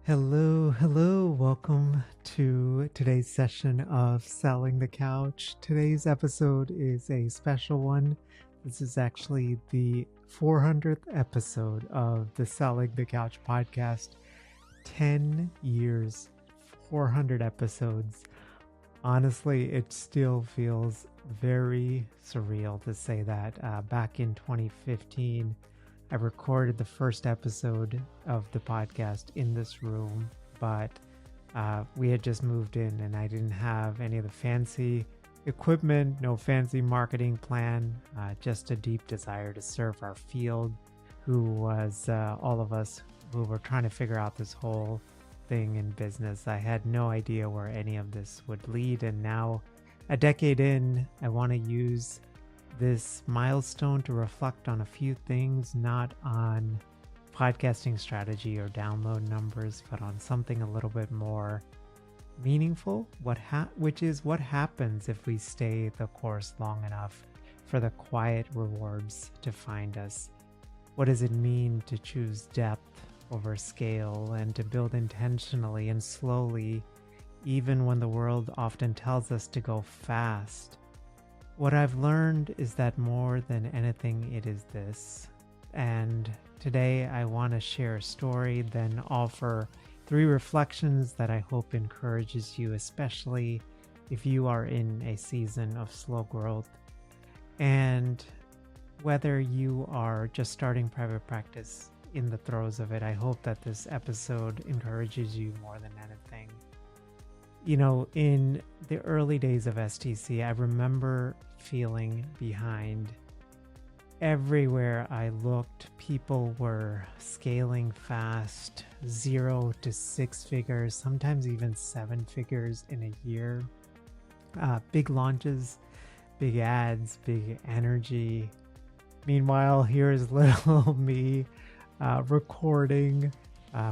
Hello. Welcome to today's session of Selling the Couch. Today's episode is a special one. This is actually the 400th episode of the Selling the Couch podcast. 10 years, 400 episodes. Honestly, it still feels very surreal to say that. Back in 2015, I recorded the first episode of the podcast in this room, but we had just moved in and I didn't have any of the fancy equipment, no fancy marketing plan, just a deep desire to serve our field, who was all of us who were trying to figure out this whole thing in business. I had no idea where any of this would lead, and now, a decade in, I want to use this milestone to reflect on a few things, not on podcasting strategy or download numbers, but on something a little bit more meaningful, which is what happens if we stay the course long enough for the quiet rewards to find us. What does it mean to choose depth over scale and to build intentionally and slowly, even when the world often tells us to go fast? What I've learned is that more than anything, it is this. And today I want to share a story, then offer 3 reflections that I hope encourages you, especially if you are in a season of slow growth. And whether you are just starting private practice in the throes of it, I hope that this episode encourages you more than anything. You know, in the early days of STC, I remember feeling behind. Everywhere I looked, people were scaling fast, 0 to 6 figures, sometimes even 7 figures in a year. Big launches, big ads, big energy. Meanwhile, here's little me recording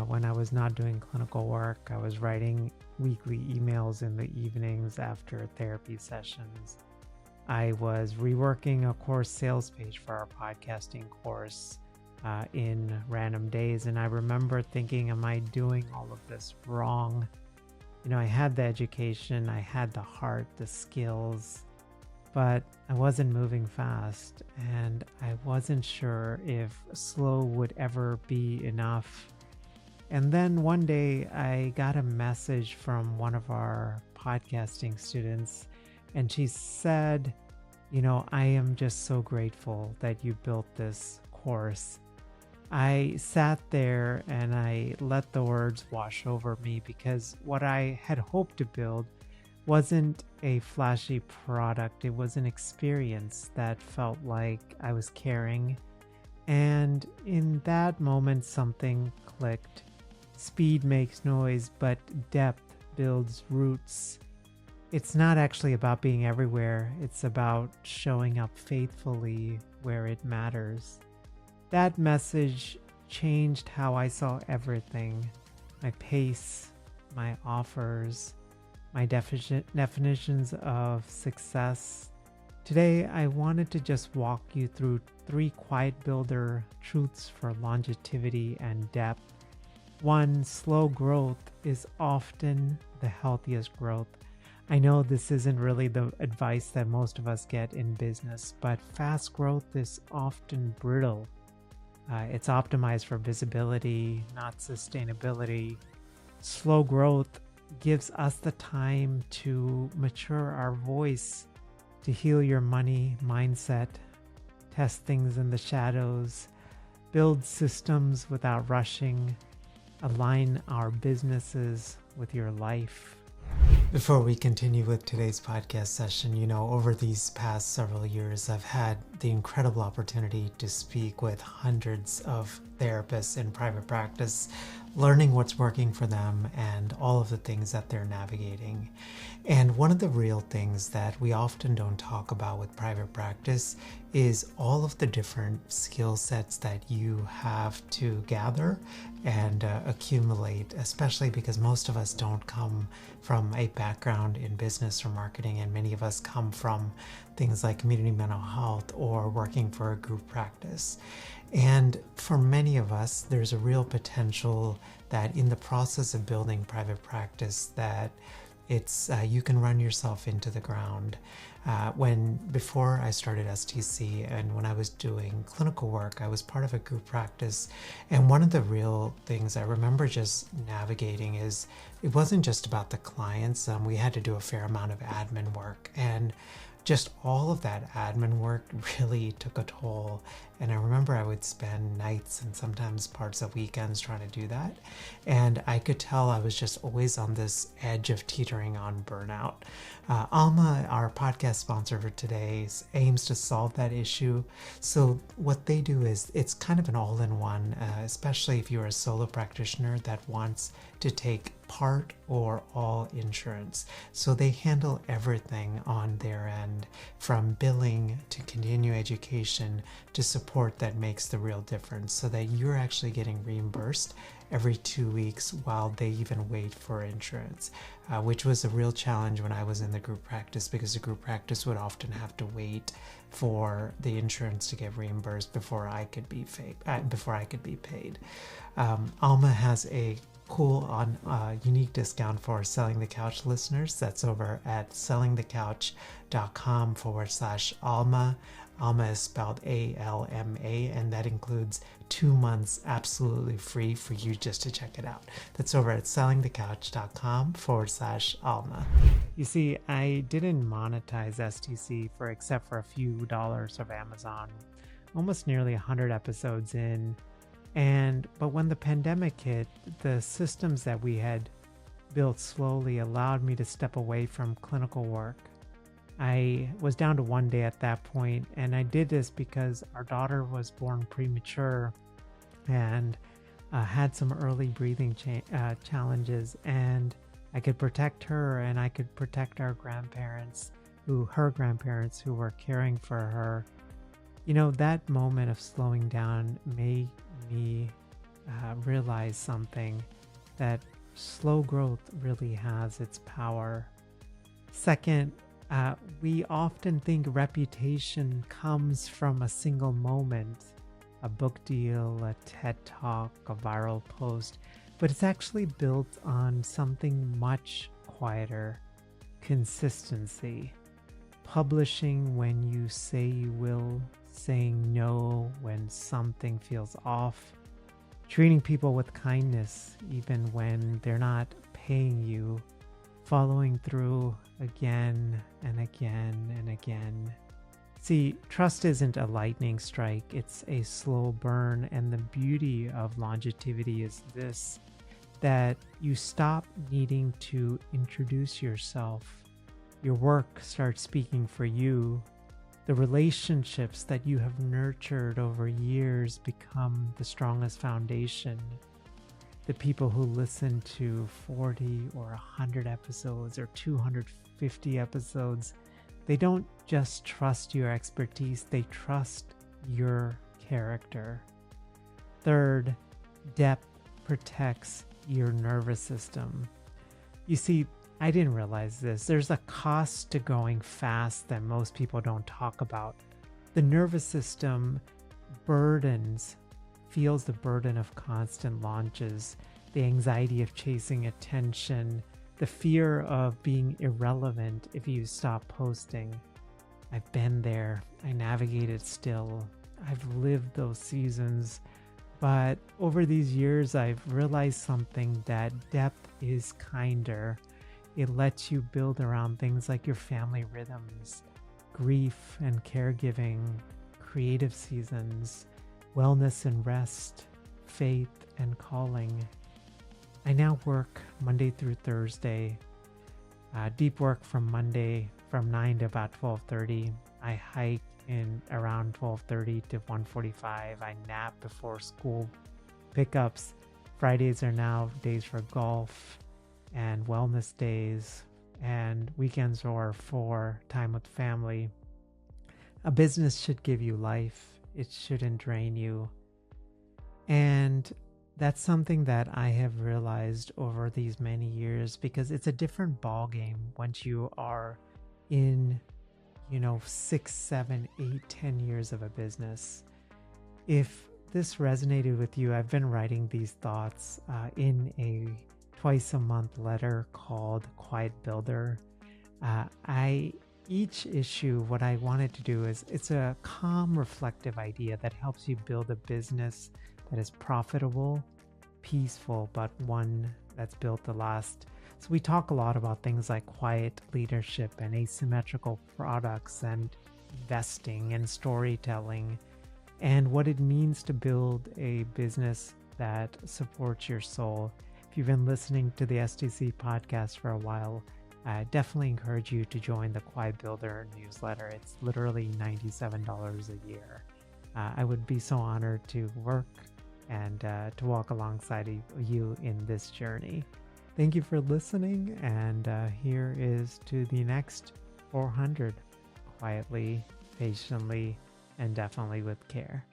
when I was not doing clinical work. I was writing weekly emails in the evenings after therapy sessions. I was reworking a course sales page for our podcasting course in random days. And I remember thinking, am I doing all of this wrong? You know, I had the education, I had the heart, the skills, but I wasn't moving fast. And I wasn't sure if slow would ever be enough. And then one day I got a message from one of our podcasting students, and she said, you know, I am just so grateful that you built this course. I sat there and I let the words wash over me, because what I had hoped to build wasn't a flashy product. It was an experience that felt like I was caring. And in that moment, something clicked. Speed makes noise, but depth builds roots. It's not actually about being everywhere. It's about showing up faithfully where it matters. That message changed how I saw everything. My pace, my offers, my definitions of success. Today, I wanted to just walk you through 3 quiet builder truths for longevity and depth. 1, slow growth is often the healthiest growth. I know this isn't really the advice that most of us get in business, but fast growth is often brittle. It's optimized for visibility, not sustainability. Slow growth gives us the time to mature our voice, to heal your money mindset, test things in the shadows, build systems without rushing, align our businesses with your life. Before we continue with today's podcast session, you know, over these past several years, I've had the incredible opportunity to speak with hundreds of therapists in private practice, learning what's working for them and all of the things that they're navigating. And one of the real things that we often don't talk about with private practice is all of the different skill sets that you have to gather and accumulate, especially because most of us don't come from a background in business or marketing, and many of us come from things like community mental health or working for a group practice. And for many of us, there's a real potential that in the process of building private practice, that it's you can run yourself into the ground. When before I started STC and when I was doing clinical work, I was part of a group practice, and one of the real things I remember just navigating is it wasn't just about the clients. We had to do a fair amount of admin work, and just all of that admin work really took a toll. And I remember I would spend nights and sometimes parts of weekends trying to do that. And I could tell I was just always on this edge of teetering on burnout. Alma, our podcast sponsor for today, aims to solve that issue. So what they do is it's kind of an all-in-one, especially if you're a solo practitioner that wants to take part or all insurance. So they handle everything on their end, from billing to continuing education to support that makes the real difference, so that you're actually getting reimbursed every 2 weeks while they even wait for insurance, which was a real challenge when I was in the group practice, because the group practice would often have to wait for the insurance to get reimbursed before I could be paid. Alma has a cool unique discount for Selling the Couch listeners. That's over at sellingthecouch.com/Alma. Alma is spelled ALMA, and that includes 2 months absolutely free for you just to check it out. That's over at sellingthecouch.com/Alma. You see, I didn't monetize STC except for a few dollars of Amazon, almost nearly 100 episodes in. But when the pandemic hit, the systems that we had built slowly allowed me to step away from clinical work. I was down to 1 day at that point, and I did this because our daughter was born premature and had some early breathing challenges, and I could protect her and I could protect her grandparents who were caring for her. You know, that moment of slowing down made me realize something, that slow growth really has its power. Second, we often think reputation comes from a single moment, a book deal, a TED talk, a viral post, but it's actually built on something much quieter: consistency. Publishing when you say you will, saying no when something feels off, treating people with kindness even when they're not paying you, following through again and again and again. See, trust isn't a lightning strike, it's a slow burn, and the beauty of longevity is this, that you stop needing to introduce yourself. Your work starts speaking for you. The relationships that you have nurtured over years become the strongest foundation. The people who listen to 40 or 100 episodes or 250 episodes, they don't just trust your expertise, they trust your character. Third, depth protects your nervous system. You see, I didn't realize this. There's a cost to going fast that most people don't talk about. The nervous system feels the burden of constant launches, the anxiety of chasing attention, the fear of being irrelevant if you stop posting. I've been there. I navigated still. I've lived those seasons. But over these years, I've realized something, that depth is kinder. It lets you build around things like your family rhythms, grief and caregiving, creative seasons, wellness and rest, faith and calling. I now work Monday through Thursday, deep work from Monday from 9 to about 12:30. I hike in around 12:30 to 1:45. I nap before school pickups. Fridays are now days for golf and wellness days, and weekends are for time with family. A business should give you life. It shouldn't drain you. And that's something that I have realized over these many years, because it's a different ball game once you are in, 6, 7, 8, 10 years of a business. If this resonated with you, I've been writing these thoughts in a twice a month letter called Quiet Builder. Each issue, what I wanted to do is it's a calm, reflective idea that helps you build a business that is profitable, peaceful, but one that's built to last. So we talk a lot about things like quiet leadership and asymmetrical products and investing and storytelling and what it means to build a business that supports your soul. If you've been listening to the STC podcast for a while, I definitely encourage you to join the Quiet Builder newsletter. It's literally $97 a year. I would be so honored to work and to walk alongside you in this journey. Thank you for listening, and here is to the next 400, quietly, patiently, and definitely with care.